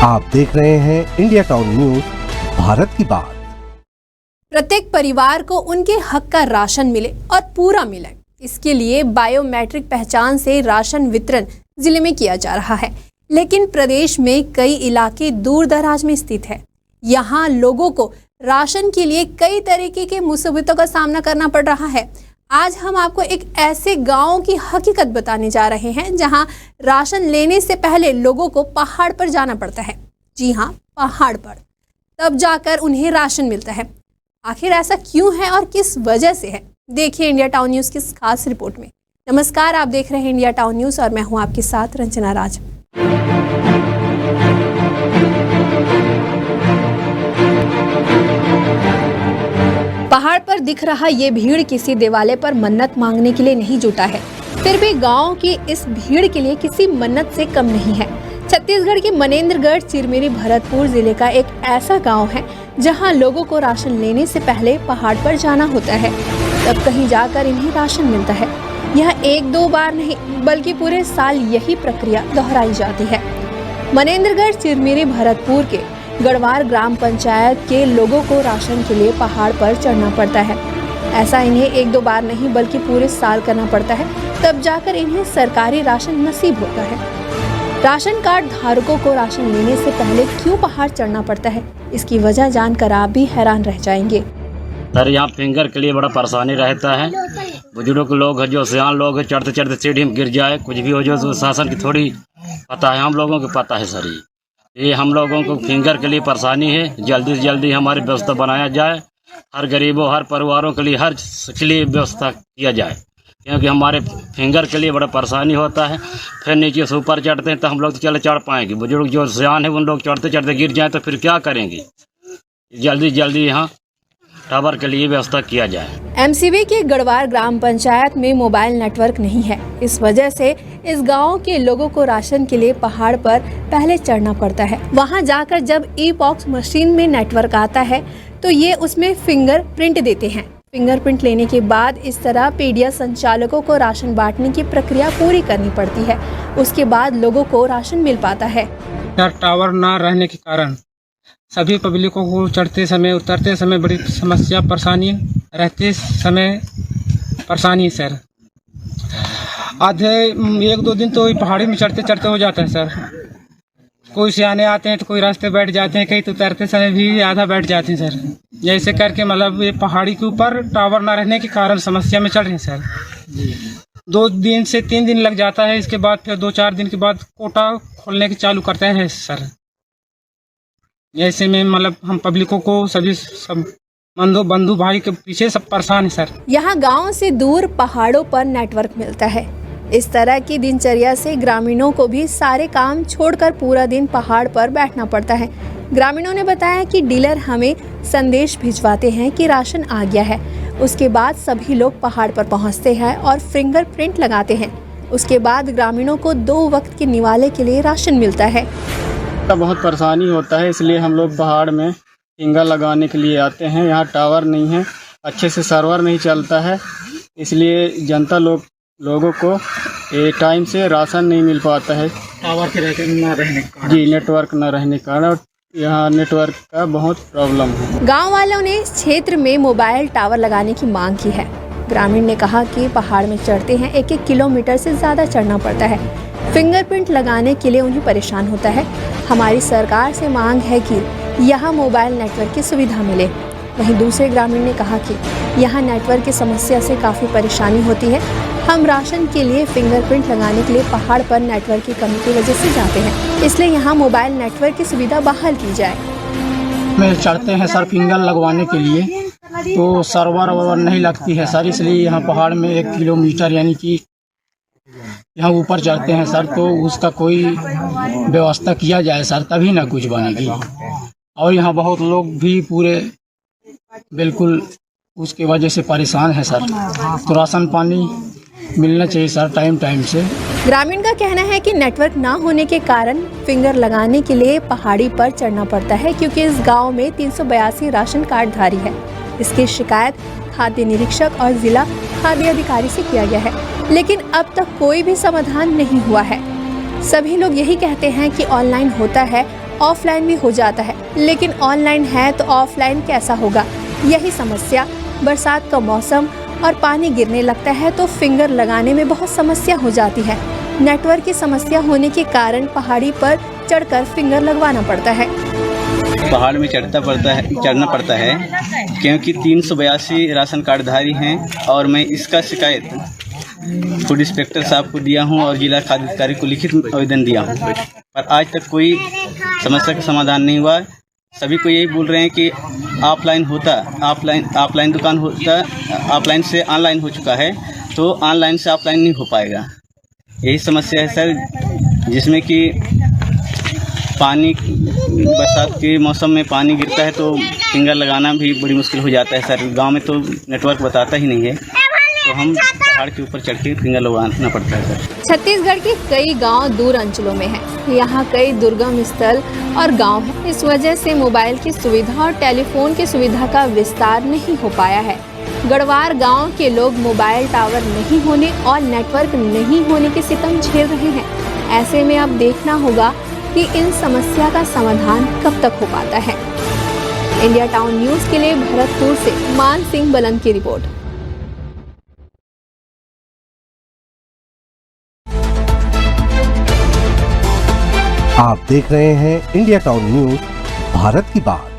आप देख रहे हैं इंडिया टाउन न्यूज, भारत की बात। प्रत्येक परिवार को उनके हक का राशन मिले और पूरा मिले, इसके लिए बायोमेट्रिक पहचान से राशन वितरण जिले में किया जा रहा है। लेकिन प्रदेश में कई इलाके दूर दराज में स्थित है। यहाँ लोगों को राशन के लिए कई तरीके के मुसीबतों का सामना करना पड़ रहा है। आज हम आपको एक ऐसे गांव की हकीकत बताने जा रहे हैं जहां राशन लेने से पहले लोगों को पहाड़ पर जाना पड़ता है। जी हां, पहाड़ पर, तब जाकर उन्हें राशन मिलता है। आखिर ऐसा क्यों है और किस वजह से है, देखिए इंडिया टाउन न्यूज़ की इस खास रिपोर्ट में। नमस्कार, आप देख रहे हैं इंडिया टाउन न्यूज़ और मैं हूं आपके साथ रंजना राज। पहाड़ पर दिख रहा ये भीड़ किसी दिवाले पर मन्नत मांगने के लिए नहीं जुटा है, फिर भी गांव की इस भीड़ के लिए किसी मन्नत से कम नहीं है। छत्तीसगढ़ के मनेन्द्रगढ़ चिरमिरी भरतपुर जिले का एक ऐसा गांव है जहां लोगों को राशन लेने से पहले पहाड़ पर जाना होता है, तब कहीं जाकर इन्हें राशन मिलता है। यह एक दो बार नहीं बल्कि पूरे साल यही प्रक्रिया दोहराई जाती है। मनेन्द्रगढ़ चिरमिरी भरतपुर के गढ़वार ग्राम पंचायत के लोगों को राशन के लिए पहाड़ पर चढ़ना पड़ता है। ऐसा इन्हें एक दो बार नहीं बल्कि पूरे साल करना पड़ता है, तब जाकर इन्हें सरकारी राशन नसीब होता है। राशन कार्ड धारकों को राशन लेने से पहले क्यों पहाड़ चढ़ना पड़ता है, इसकी वजह जानकर आप भी हैरान रह जाएंगे। सर, यहाँ फिंगर के लिए बड़ा परेशानी रहता है। बुजुर्ग लोग हैं, जो सियान लोग हैं, चढ़ते चढ़ते सीढ़ी में गिर जाए, कुछ भी हो जाए तो शासन की थोड़ी पता है, हम लोगों को पता है सर। ये हम लोगों को फिंगर के लिए परेशानी है। जल्दी से जल्दी हमारी व्यवस्था बनाया जाए, हर गरीबों हर परिवारों के लिए हर के लिए व्यवस्था किया जाए, क्योंकि हमारे फिंगर के लिए बड़ा परेशानी होता है। फिर नीचे से ऊपर चढ़ते हैं तो हम लोग तो चले चढ़ पाएंगे, बुजुर्ग जो सियान है उन लोग चढ़ते चढ़ते गिर जाए तो फिर क्या करेंगे। जल्दी जल्दी यहाँ टावर के लिए व्यवस्था किया जाए। एमसीबी के गढ़वार ग्राम पंचायत में मोबाइल नेटवर्क नहीं है, इस वजह से इस गांव के लोगों को राशन के लिए पहाड़ पर पहले चढ़ना पड़ता है। वहां जाकर जब ई-बॉक्स मशीन में नेटवर्क आता है तो ये उसमें फिंगर प्रिंट देते हैं। फिंगरप्रिंट लेने के बाद इस तरह पीडिया संचालकों को राशन बांटने की प्रक्रिया पूरी करनी पड़ती है। उसके बाद लोगों को राशन मिल पाता है। टावर ना रहने के कारण सभी पब्लिकों को चढ़ते समय उतरते समय बड़ी समस्या परेशानी रहते समय परेशानी है सर। आधे एक दो दिन तो पहाड़ी में चढ़ते चढ़ते हो जाता है सर। कोई सियाने आते हैं तो कोई रास्ते बैठ जाते हैं, कहीं तो उतरते समय भी आधा बैठ जाते हैं सर। जैसे करके मतलब ये पहाड़ी के ऊपर टावर ना रहने के कारण समस्या में चढ़ रहे हैं सर। 2 दिन से 3 दिन लग जाता है, इसके बाद फिर 2-4 दिन के बाद कोटा खोलने के चालू करते हैं सर। ऐसे में मतलब हम पब्लिकों को सभी सब बंधु भाई के पीछे सब परेशान है सर। यहाँ गांव से दूर पहाड़ों पर नेटवर्क मिलता है। इस तरह की दिनचर्या से ग्रामीणों को भी सारे काम छोड़कर पूरा दिन पहाड़ पर बैठना पड़ता है। ग्रामीणों ने बताया कि डीलर हमें संदेश भिजवाते हैं कि राशन आ गया है। उसके बाद सभी लोग पहाड़ पर पहुँचते हैं और फिंगरप्रिंट लगाते हैं। उसके बाद ग्रामीणों को 2 वक्त के निवाले के लिए राशन मिलता है। बहुत परेशानी होता है, इसलिए हम लोग पहाड़ में फिंगर लगाने के लिए आते हैं। यहाँ टावर नहीं है, अच्छे से सर्वर नहीं चलता है, इसलिए जनता लोगों को टाइम से राशन नहीं मिल पाता है। टावर के न रहने का जी, नेटवर्क न रहने के कारण यहाँ नेटवर्क का बहुत प्रॉब्लम है। गाँव वालों ने इस क्षेत्र में मोबाइल टावर लगाने की मांग की है। ग्रामीण ने कहा कि पहाड़ में चढ़ते हैं 1-1 किलोमीटर से ज्यादा चढ़ना पड़ता है। फिंगरप्रिंट लगाने के लिए उन्हें परेशान होता है। हमारी सरकार से मांग है कि यहाँ मोबाइल नेटवर्क की सुविधा मिले। वहीं दूसरे ग्रामीण ने कहा कि यहाँ नेटवर्क की समस्या से काफ़ी परेशानी होती है। हम राशन के लिए फिंगरप्रिंट लगाने के लिए पहाड़ पर नेटवर्क की कमी की वजह से जाते हैं, इसलिए यहाँ मोबाइल नेटवर्क की सुविधा बहाल की जाए। में चढ़ते हैं सर फिंगर लगवाने के लिए, तो सर्वर नहीं लगती है सर, इसलिए यहाँ पहाड़ में 1 किलोमीटर यानी कि यहाँ ऊपर चढ़ते हैं सर, तो उसका कोई व्यवस्था किया जाए सर, तभी ना कुछ बनेगी। और यहाँ बहुत लोग भी पूरे बिल्कुल उसके वजह से परेशान है सर, तो राशन पानी मिलना चाहिए सर टाइम से। ग्रामीण का कहना है कि नेटवर्क ना होने के कारण फिंगर लगाने के लिए पहाड़ी पर चढ़ना पड़ता है, क्योंकि इस गांव में 382 राशन कार्ड धारी है। इसकी शिकायत खाद्य निरीक्षक और जिला खाद्य अधिकारी से किया गया है, लेकिन अब तक कोई भी समाधान नहीं हुआ है। सभी लोग यही कहते हैं कि ऑनलाइन होता है ऑफलाइन भी हो जाता है, लेकिन ऑनलाइन है तो ऑफलाइन कैसा होगा? यही समस्या बरसात का मौसम और पानी गिरने लगता है तो फिंगर लगाने में बहुत समस्या हो जाती है। नेटवर्क की समस्या होने के कारण पहाड़ी पर चढ़कर फिंगर लगवाना पड़ता है। पहाड़ में चढ़ना पड़ता है क्योंकि 382 राशन कार्डधारी हैं और मैं इसका शिकायत फूड इंस्पेक्टर साहब को दिया हूं और जिला खाद्य अधिकारी को लिखित आवेदन दिया हूं, पर आज तक कोई समस्या का समाधान नहीं हुआ। सभी को यही बोल रहे हैं कि ऑफलाइन दुकान होता, ऑफलाइन से ऑनलाइन हो चुका है तो ऑनलाइन से ऑफलाइन नहीं हो पाएगा। यही समस्या है सर, जिसमें कि पानी बरसात के मौसम में पानी गिरता है तो फिंगर लगाना भी बड़ी मुश्किल हो जाता है सर। गांव में तो नेटवर्क बताता ही नहीं है तो हम पहाड़ के ऊपर चढ़ के फिंगर लगाना पड़ता है सर। छत्तीसगढ़ के कई गांव दूर अंचलों में हैं। यहाँ कई दुर्गम स्थल और गांव हैं। इस वजह से मोबाइल की सुविधा और टेलीफोन की सुविधा का विस्तार नहीं हो पाया है। गढ़वार गांव के लोग मोबाइल टावर नहीं होने और नेटवर्क नहीं होने के सितम झेल रहे हैं। ऐसे में अब देखना होगा कि इन समस्या का समाधान कब तक हो पाता है। इंडिया टाउन न्यूज़ के लिए भरतपुर से मान सिंह बलंद की रिपोर्ट। आप देख रहे हैं इंडिया टाउन न्यूज, भारत की बात।